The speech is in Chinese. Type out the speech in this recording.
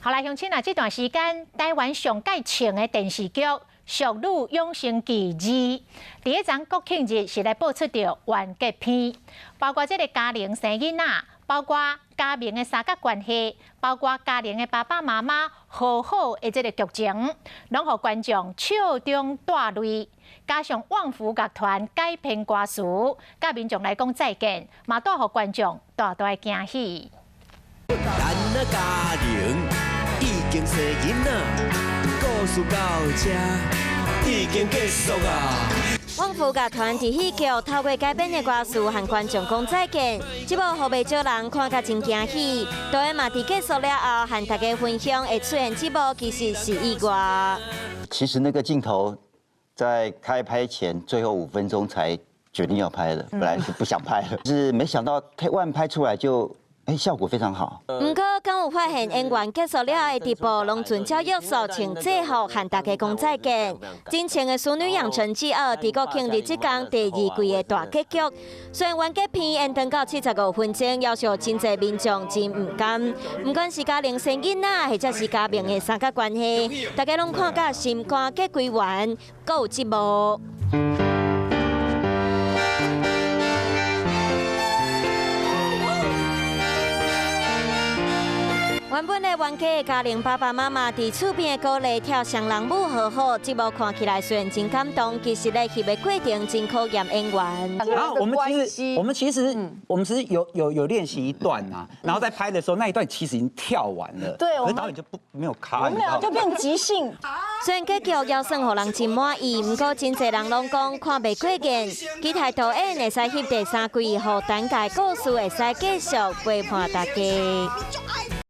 好啦，乡亲啊，这段时间台湾上界唱的电视剧《俗女养生记2》，第一场国庆日是来播出着完结篇，包括这个家庭生囡仔，包括家庭的三角关系，包括家庭的爸爸妈妈和好的这个剧情，拢互观众笑中带泪。加上旺福乐团改编歌词，甲民众来讲再见，嘛带互观众大大的惊喜。咱啊家庭已经生囡仔，故事到这已经结束啊。旺福乐团伫戏剧透过改编的歌词，和观众讲再见。这部互袂少人看甲真惊喜，导演嘛伫结束了后，和大家分享会出现这部其实是意外。其实那个镜头在开拍前最后5分钟才决定要拍的，本来是不想拍的，是没想到拍出来就。效果非常好。不过，敢有发现演员结束了的地步，拢遵照约束穿制服，和大家讲再见。真情的《淑女养成记2》伫国庆日即天第2季的大结局，虽然完结篇延长到75分钟，要求真侪民众真唔甘。不管是家庭生囡仔，或者是家庭的三角关系，大家拢看甲心肝结归完，阁有节目。原本的冤家的家庭爸爸妈妈伫厝边的鼓励跳双人舞和好，节目看起来虽然真感动，其实咧翕的过程真考验演员。然后我们其实有练习一段啊，然后在拍的时候那一段其实已经跳完了，对，可是导演就没有卡，我们俩就变即兴。虽然结局要算互人真满意，不过真侪人拢讲看袂过瘾，期待导演会使翕第3季，互单界故事会使继续陪伴大家。